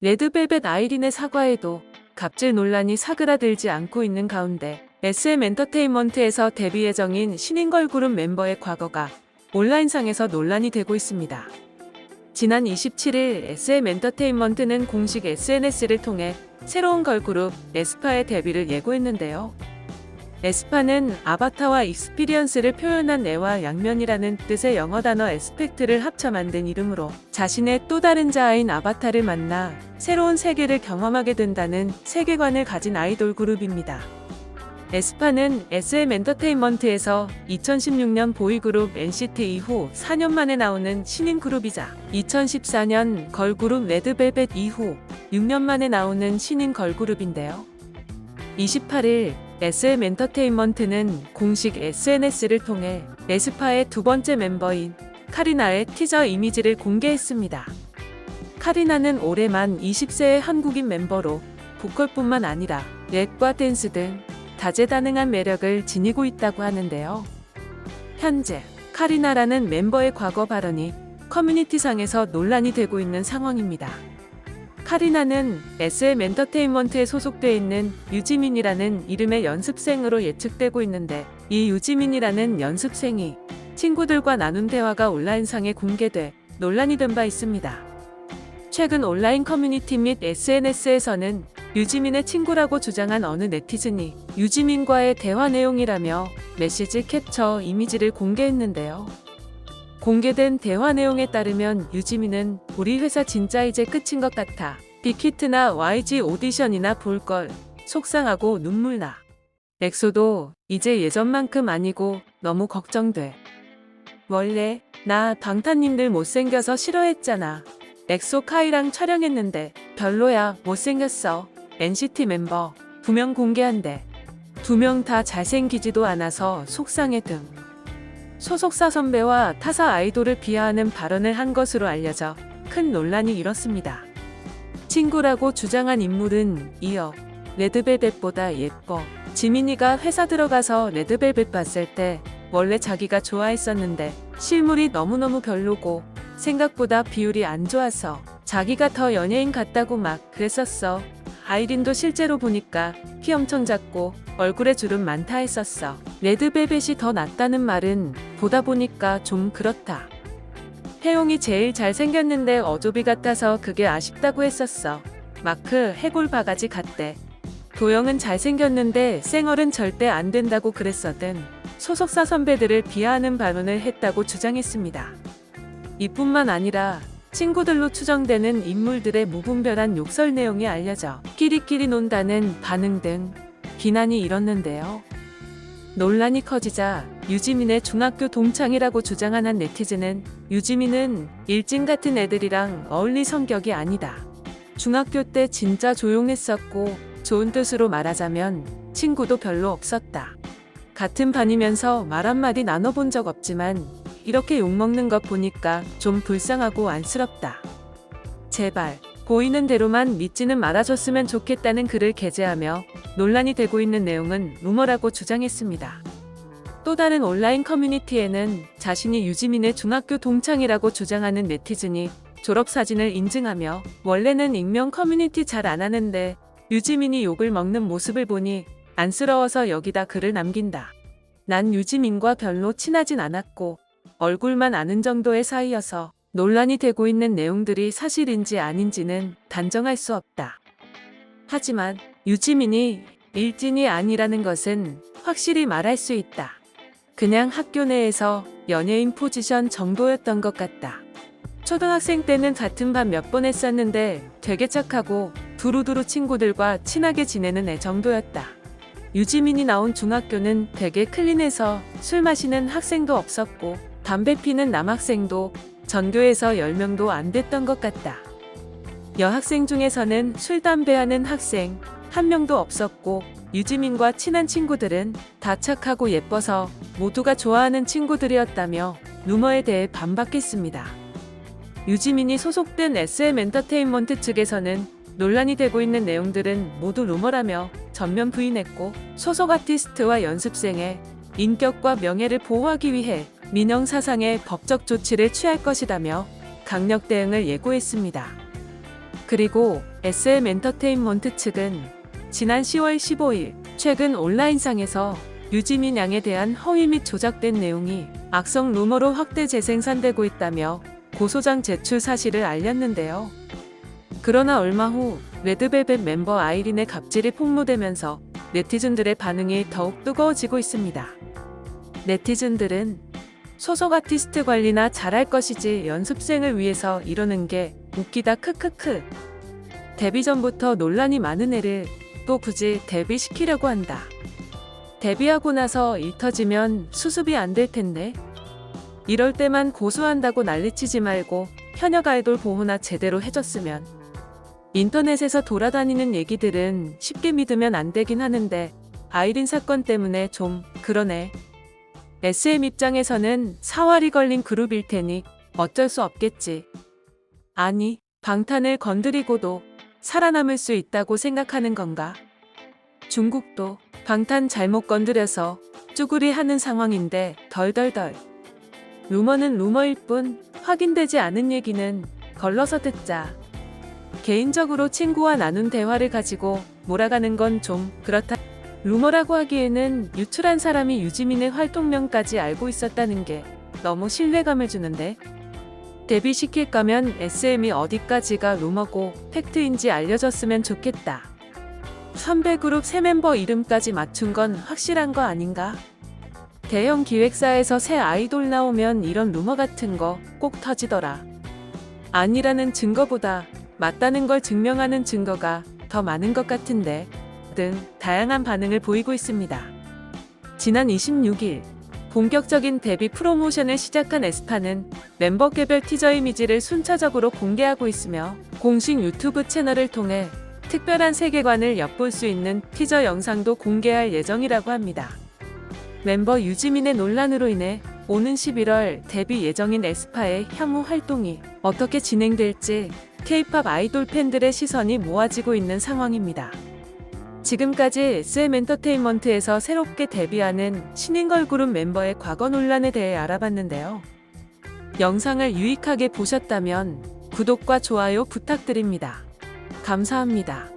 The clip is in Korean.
레드벨벳 아이린의 사과에도 갑질 논란이 사그라들지 않고 있는 가운데 SM엔터테인먼트에서 데뷔 예정인 신인 걸그룹 멤버의 과거가 온라인상에서 논란이 되고 있습니다. 지난 27일 SM엔터테인먼트는 공식 SNS를 통해 새로운 걸그룹 에스파의 데뷔를 예고했는데요. 에스파는 아바타와 익스피리언스를 표현한 애와 양면이라는 뜻의 영어 단어 에스펙트를 합쳐 만든 이름으로 자신의 또 다른 자아인 아바타를 만나 새로운 세계를 경험하게 된다는 세계관을 가진 아이돌 그룹입니다. 에스파는 SM엔터테인먼트에서 2016년 보이그룹 NCT 이후 4년 만에 나오는 신인 그룹이자 2014년 걸그룹 레드벨벳 이후 6년 만에 나오는 신인 걸그룹인데요. 28일 SM엔터테인먼트는 공식 SNS를 통해 에스파의 두 번째 멤버인 카리나의 티저 이미지를 공개했습니다. 카리나는 올해 만 20세의 한국인 멤버로 보컬뿐만 아니라 랩과 댄스 등 다재다능한 매력을 지니고 있다고 하는데요. 현재 카리나라는 멤버의 과거 발언이 커뮤니티상에서 논란이 되고 있는 상황입니다. 카리나는 SM엔터테인먼트에 소속돼 있는 유지민이라는 이름의 연습생으로 예측되고 있는데 이 유지민이라는 연습생이 친구들과 나눈 대화가 온라인상에 공개돼 논란이 된 바 있습니다. 최근 온라인 커뮤니티 및 SNS에서는 유지민의 친구라고 주장한 어느 네티즌이 유지민과의 대화 내용이라며 메시지 캡처 이미지를 공개했는데요. 공개된 대화 내용에 따르면 유지민은 우리 회사 진짜 이제 끝인 것 같아. 빅히트나 YG 오디션이나 볼걸. 속상하고 눈물나. 엑소도 이제 예전만큼 아니고 너무 걱정돼. 원래 나 방탄님들 못생겨서 싫어했잖아. 엑소 카이랑 촬영했는데 별로야 못생겼어. NCT 멤버 2명 공개한대. 2명 다 잘생기지도 않아서 속상해 등. 소속사 선배와 타사 아이돌을 비하하는 발언을 한 것으로 알려져 큰 논란이 일었습니다. 친구라고 주장한 인물은 이어 레드벨벳보다 예뻐. 지민이가 회사 들어가서 레드벨벳 봤을 때 원래 자기가 좋아했었는데 실물이 너무너무 별로고 생각보다 비율이 안 좋아서 자기가 더 연예인 같다고 막 그랬었어. 아이린도 실제로 보니까 키 엄청 작고 얼굴에 주름 많다 했었어. 레드벨벳이 더 낫다는 말은 보다 보니까 좀 그렇다. 혜용이 제일 잘생겼는데 어조비 같아서 그게 아쉽다고 했었어. 마크 해골 바가지 같대. 도영은 잘생겼는데 쌩얼은 절대 안 된다고 그랬거든. 소속사 선배들을 비하하는 발언을 했다고 주장했습니다. 이뿐만 아니라 친구들로 추정되는 인물들의 무분별한 욕설 내용이 알려져 끼리끼리 논다는 반응 등 비난이 일었는데요. 논란이 커지자 유지민의 중학교 동창이라고 주장한 한 네티즌은 유지민은 일진 같은 애들이랑 어울릴 성격이 아니다. 중학교 때 진짜 조용했었고 좋은 뜻으로 말하자면 친구도 별로 없었다. 같은 반이면서 말 한마디 나눠본 적 없지만 이렇게 욕먹는 것 보니까 좀 불쌍하고 안쓰럽다. 제발 보이는 대로만 믿지는 말아줬으면 좋겠다는 글을 게재하며 논란이 되고 있는 내용은 루머라고 주장했습니다. 또 다른 온라인 커뮤니티에는 자신이 유지민의 중학교 동창이라고 주장하는 네티즌이 졸업사진을 인증하며 원래는 익명 커뮤니티 잘 안 하는데 유지민이 욕을 먹는 모습을 보니 안쓰러워서 여기다 글을 남긴다. 난 유지민과 별로 친하진 않았고 얼굴만 아는 정도의 사이여서 논란이 되고 있는 내용들이 사실인지 아닌지는 단정할 수 없다. 하지만 유지민이 일진이 아니라는 것은 확실히 말할 수 있다. 그냥 학교 내에서 연예인 포지션 정도였던 것 같다. 초등학생 때는 같은 반 몇 번 했었는데 되게 착하고 두루두루 친구들과 친하게 지내는 애 정도였다. 유지민이 나온 중학교는 되게 클린해서 술 마시는 학생도 없었고 담배 피는 남학생도 전교에서 10명도 안 됐던 것 같다. 여학생 중에서는 술, 담배하는 학생 한 명도 없었고 유지민과 친한 친구들은 다 착하고 예뻐서 모두가 좋아하는 친구들이었다며 루머에 대해 반박했습니다. 유지민이 소속된 SM엔터테인먼트 측에서는 논란이 되고 있는 내용들은 모두 루머라며 전면 부인했고 소속 아티스트와 연습생의 인격과 명예를 보호하기 위해 민영사상의 법적 조치를 취할 것이라며 강력 대응을 예고했습니다. 그리고 SM 엔터테인먼트 측은 지난 10월 15일 최근 온라인상에서 유지민 양에 대한 허위 및 조작된 내용이 악성 루머로 확대 재생산되고 있다며 고소장 제출 사실을 알렸는데요. 그러나 얼마 후 레드벨벳 멤버 아이린의 갑질이 폭로되면서 네티즌들의 반응이 더욱 뜨거워지고 있습니다. 네티즌들은 소속 아티스트 관리나 잘할 것이지 연습생을 위해서 이러는 게 웃기다 크크크. 데뷔 전부터 논란이 많은 애를 또 굳이 데뷔시키려고 한다. 데뷔하고 나서 일 터지면 수습이 안 될 텐데. 이럴 때만 고소한다고 난리치지 말고 현역 아이돌 보호나 제대로 해줬으면. 인터넷에서 돌아다니는 얘기들은 쉽게 믿으면 안 되긴 하는데 아이린 사건 때문에 좀 그러네. SM 입장에서는 사활이 걸린 그룹일 테니 어쩔 수 없겠지. 아니, 방탄을 건드리고도 살아남을 수 있다고 생각하는 건가? 중국도 방탄 잘못 건드려서 쭈구리 하는 상황인데 덜덜덜. 루머는 루머일 뿐 확인되지 않은 얘기는 걸러서 듣자. 개인적으로 친구와 나눈 대화를 가지고 몰아가는 건 좀 그렇다. 루머라고 하기에는 유출한 사람이 유지민의 활동명까지 알고 있었다는 게 너무 신뢰감을 주는데. 데뷔시킬 거면 SM이 어디까지가 루머고 팩트인지 알려줬으면 좋겠다. 선배 그룹 새 멤버 이름까지 맞춘 건 확실한 거 아닌가? 대형 기획사에서 새 아이돌 나오면 이런 루머 같은 거 꼭 터지더라. 아니라는 증거보다 맞다는 걸 증명하는 증거가 더 많은 것 같은데 등 다양한 반응을 보이고 있습니다. 지난 26일 본격적인 데뷔 프로모션을 시작한 에스파는 멤버 개별 티저 이미지를 순차적으로 공개하고 있으며 공식 유튜브 채널을 통해 특별한 세계관을 엿볼 수 있는 티저 영상도 공개할 예정이라고 합니다. 멤버 유지민의 논란으로 인해 오는 11월 데뷔 예정인 에스파의 향후 활동이 어떻게 진행될지 K-팝 아이돌 팬들의 시선이 모아지고 있는 상황입니다. 지금까지 SM 엔터테인먼트에서 새롭게 데뷔하는 신인 걸그룹 멤버의 과거 논란에 대해 알아봤는데요. 영상을 유익하게 보셨다면 구독과 좋아요 부탁드립니다. 감사합니다.